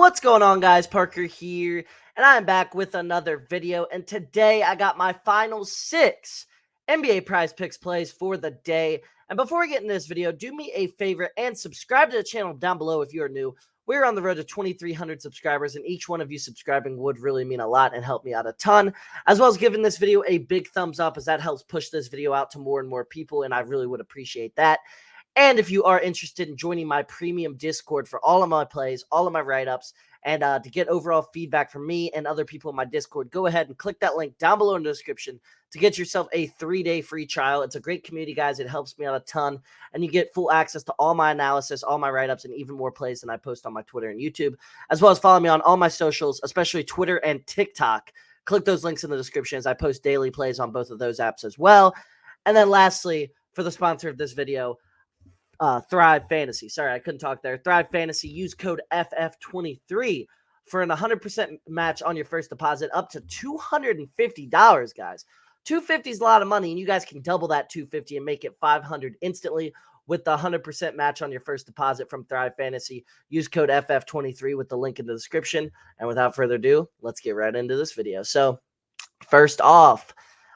What's going on, guys? Parker here, and I'm back with another video. And today I got my final 6 NBA Prize Picks plays for the day. And before we get into this video, do me a favor and subscribe to the channel down below if you are new. We're on the road to 2,300 subscribers, and each one of you subscribing would really mean a lot and help me out a ton, as well as giving this video a big thumbs up, as that helps push this video out to more and more people, and I really would appreciate that. And if you are interested in joining my premium Discord for all of my plays, all of my write-ups, and to get overall feedback from me and other people in my Discord, go ahead and click that link down below in the description to get yourself a 3-day free trial. It's a great community, guys. It helps me out a ton, and you get full access to all my analysis, all my write-ups, and even more plays than I post on my Twitter and YouTube, as well as follow me on all my socials, especially Twitter and TikTok. Click those links in the description as I post daily plays on both of those apps as well. And then lastly, for the sponsor of this video, Thrive Fantasy. Sorry, I couldn't talk there. Thrive Fantasy. Use code FF23 for an 100% match on your first deposit up to $250, guys. $250 is a lot of money, and you guys can double that $250 and make it $500 instantly with the 100% match on your first deposit from Thrive Fantasy. Use code FF23 with the link in the description. And without further ado, let's get right into this video. So, first off,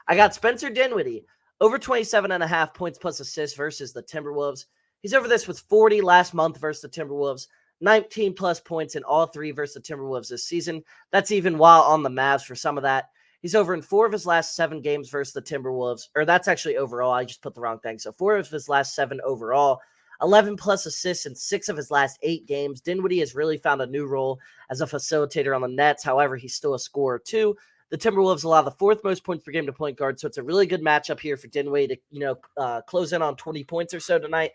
I got Spencer Dinwiddie over 27.5 points plus assists versus the Timberwolves. He's over this with 40 last month versus the Timberwolves, 19 plus points in all 3 versus the Timberwolves this season. That's even while on the Mavs for some of that. He's over in 4 of his last 7 games versus the Timberwolves, or that's actually overall. I just put the wrong thing. So 4 of his last 7 overall, 11 plus assists in 6 of his last 8 games. Dinwiddie has really found a new role as a facilitator on the Nets. However, he's still a scorer too. The Timberwolves allow the 4th most points per game to point guard, so it's a really good matchup here for Dinwiddie to close in on 20 points or so tonight.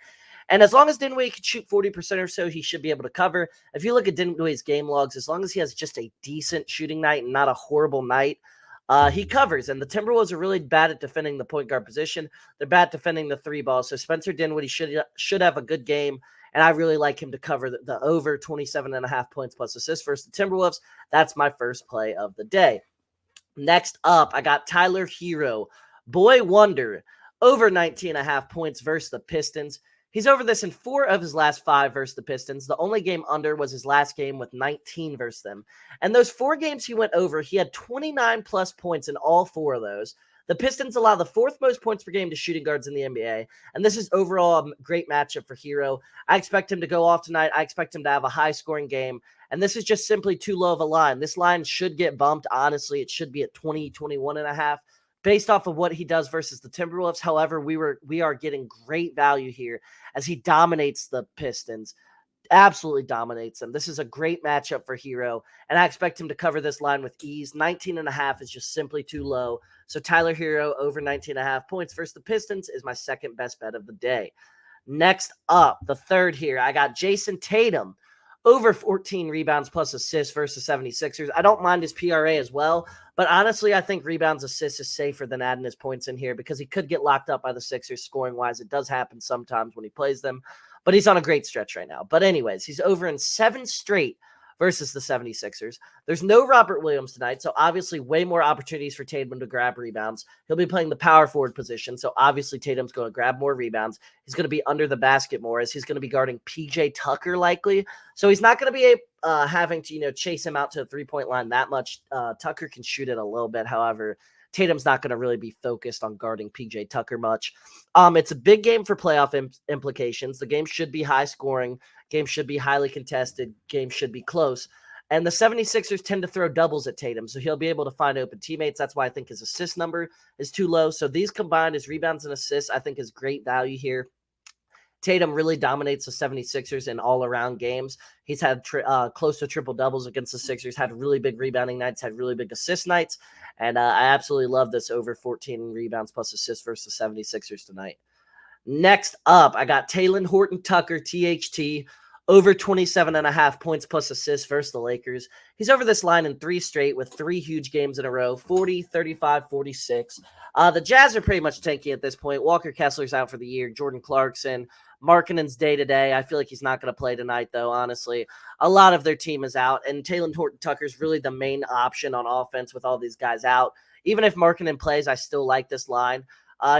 And as long as Dinwiddie can shoot 40% or so, he should be able to cover. If you look at Dinwiddie's game logs, as long as he has just a decent shooting night and not a horrible night, he covers. And the Timberwolves are really bad at defending the point guard position. They're bad at defending the 3 ball. So Spencer Dinwiddie should have a good game. And I really like him to cover the over 27.5 points plus assists versus the Timberwolves. That's my first play of the day. Next up, I got Tyler Herro, boy wonder, over 19.5 points versus the Pistons. He's over this in 4 of his last 5 versus the Pistons. The only game under was his last game with 19 versus them. And those 4 games he went over, he had 29 plus points in all 4 of those. The Pistons allow the 4th most points per game to shooting guards in the NBA. And this is overall a great matchup for Herro. I expect him to go off tonight. I expect him to have a high-scoring game. And this is just simply too low of a line. This line should get bumped. Honestly, it should be at 20, 21.5. Based off of what he does versus the Timberwolves. However, we are getting great value here as he dominates the Pistons, absolutely dominates them. This is a great matchup for Herro, and I expect him to cover this line with ease. 19.5 is just simply too low. So Tyler Herro over 19.5 points versus the Pistons is my second best bet of the day. Next up, the third here, I got Jayson Tatum. Over 14 rebounds plus assists versus 76ers. I don't mind his PRA as well, but honestly, I think rebounds assists is safer than adding his points in here because he could get locked up by the Sixers scoring-wise. It does happen sometimes when he plays them, but he's on a great stretch right now. But anyways, he's over in 7 straight versus the 76ers. There's no Robert Williams tonight, so obviously way more opportunities for Tatum to grab rebounds. He'll be playing the power forward position, so obviously Tatum's going to grab more rebounds. He's going to be under the basket more as he's going to be guarding PJ Tucker likely. So he's not going to be having to, chase him out to the three-point line that much. Tucker can shoot it a little bit, however. Tatum's not going to really be focused on guarding PJ Tucker much. It's a big game for playoff implications. The game should be high scoring. Game should be highly contested. Game should be close. And the 76ers tend to throw doubles at Tatum, so he'll be able to find open teammates. That's why I think his assist number is too low. So these combined, his rebounds and assists, I think is great value here. Tatum really dominates the 76ers in all-around games. He's had close to triple-doubles against the Sixers, had really big rebounding nights, had really big assist nights, and I absolutely love this over 14 rebounds plus assists versus the 76ers tonight. Next up, I got Talon, Horton, Tucker, THT, over 27.5 points plus assists versus the Lakers. He's over this line in 3 straight with 3 huge games in a row, 40, 35, 46. The Jazz are pretty much tanky at this point. Walker Kessler's out for the year. Jordan Clarkson, Markkanen's day-to-day. I feel like he's not going to play tonight, though, honestly. A lot of their team is out, and Talon Horton Tucker's really the main option on offense with all these guys out. Even if Markkanen plays, I still like this line.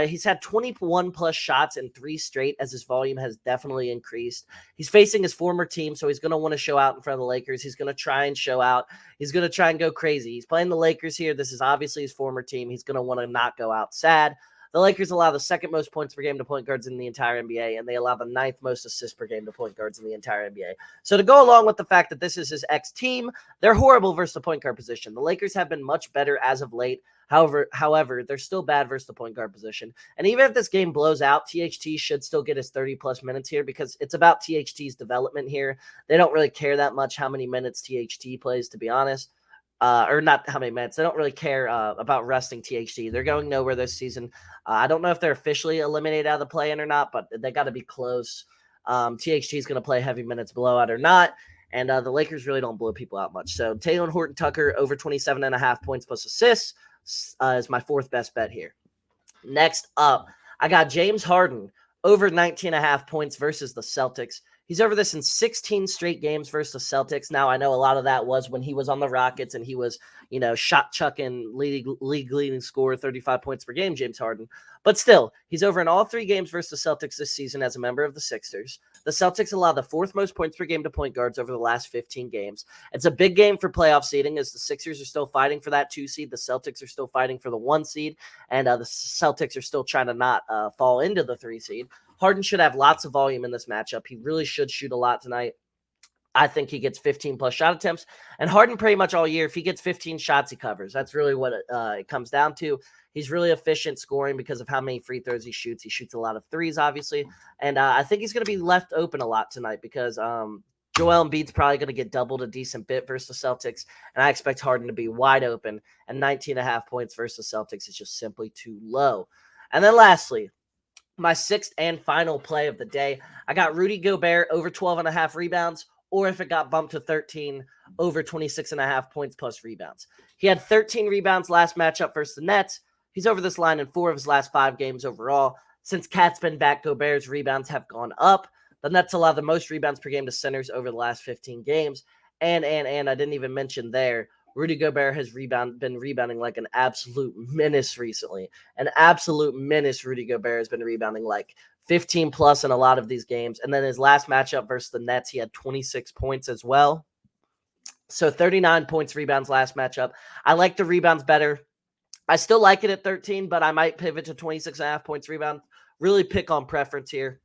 He's had 21 plus shots in 3 straight as his volume has definitely increased. He's facing his former team, so he's going to want to show out in front of the Lakers. He's going to try and show out. He's going to try and go crazy. He's playing the Lakers here. This is obviously his former team. He's going to want to not go out sad. The Lakers allow the second most points per game to point guards in the entire NBA, and they allow the 9th most assists per game to point guards in the entire NBA. So to go along with the fact that this is his ex-team, they're horrible versus the point guard position. The Lakers have been much better as of late. However, they're still bad versus the point guard position. And even if this game blows out, THT should still get his 30-plus minutes here because it's about THT's development here. They don't really care that much how many minutes THT plays, to be honest. Or not how many minutes. They don't really care about resting THT. They're going nowhere this season. I don't know if they're officially eliminated out of the play-in or not, but they got to be close. THT is going to play heavy minutes blowout or not, and the Lakers really don't blow people out much. So Talon, Horton, Tucker over 27.5 points plus assists is my 4th best bet here. Next up, I got James Harden over 19.5 points versus the Celtics. He's over this in 16 straight games versus the Celtics. Now, I know a lot of that was when he was on the Rockets and he was, shot chucking, league leading scorer, 35 points per game, James Harden. But still, he's over in all 3 games versus the Celtics this season as a member of the Sixers. The Celtics allow the 4th most points per game to point guards over the last 15 games. It's a big game for playoff seeding as the Sixers are still fighting for that 2 seed. The Celtics are still fighting for the 1 seed, and the Celtics are still trying to not fall into the 3 seed. Harden should have lots of volume in this matchup. He really should shoot a lot tonight. I think he gets 15-plus shot attempts. And Harden pretty much all year, if he gets 15 shots, he covers. That's really what it comes down to. He's really efficient scoring because of how many free throws he shoots. He shoots a lot of threes, obviously. And I think he's going to be left open a lot tonight because Joel Embiid's probably going to get doubled a decent bit versus the Celtics. And I expect Harden to be wide open. And 19.5 points versus the Celtics is just simply too low. And then lastly, my 6th and final play of the day, I got Rudy Gobert over 12.5 rebounds, or if it got bumped to 13, over 26.5 points plus rebounds. He had 13 rebounds last matchup versus the Nets. He's over this line in 4 of his last 5 games overall. Since Cat's been back, Gobert's rebounds have gone up. The Nets allow the most rebounds per game to centers over the last 15 games. And I didn't even mention there, Rudy Gobert has been rebounding like an absolute menace recently. An absolute menace. Rudy Gobert has been rebounding like 15 plus in a lot of these games. And then his last matchup versus the Nets, he had 26 points as well. So 39 points rebounds last matchup. I like the rebounds better. I still like it at 13, but I might pivot to 26.5 points rebound. Really pick on preference here.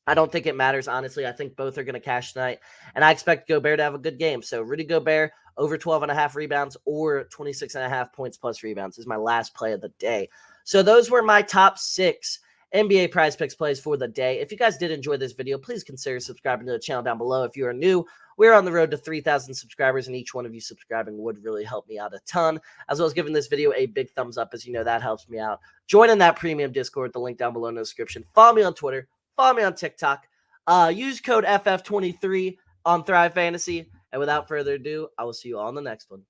I don't think it matters, honestly. I think both are going to cash tonight, and I expect Gobert to have a good game. So Rudy Gobert over 12.5 rebounds or 26.5 points plus rebounds is my last play of the day. So those were my top 6 NBA PrizePicks plays for the day. If you guys did enjoy this video, please consider subscribing to the channel down below. If you are new, we're on the road to 3,000 subscribers, and each one of you subscribing would really help me out a ton, as well as giving this video a big thumbs up, as you know that helps me out. Join in that premium Discord, the link down below in the description. Follow me on Twitter. Follow me on TikTok. Use code FF23 on Thrive Fantasy. And without further ado, I will see you all on the next one.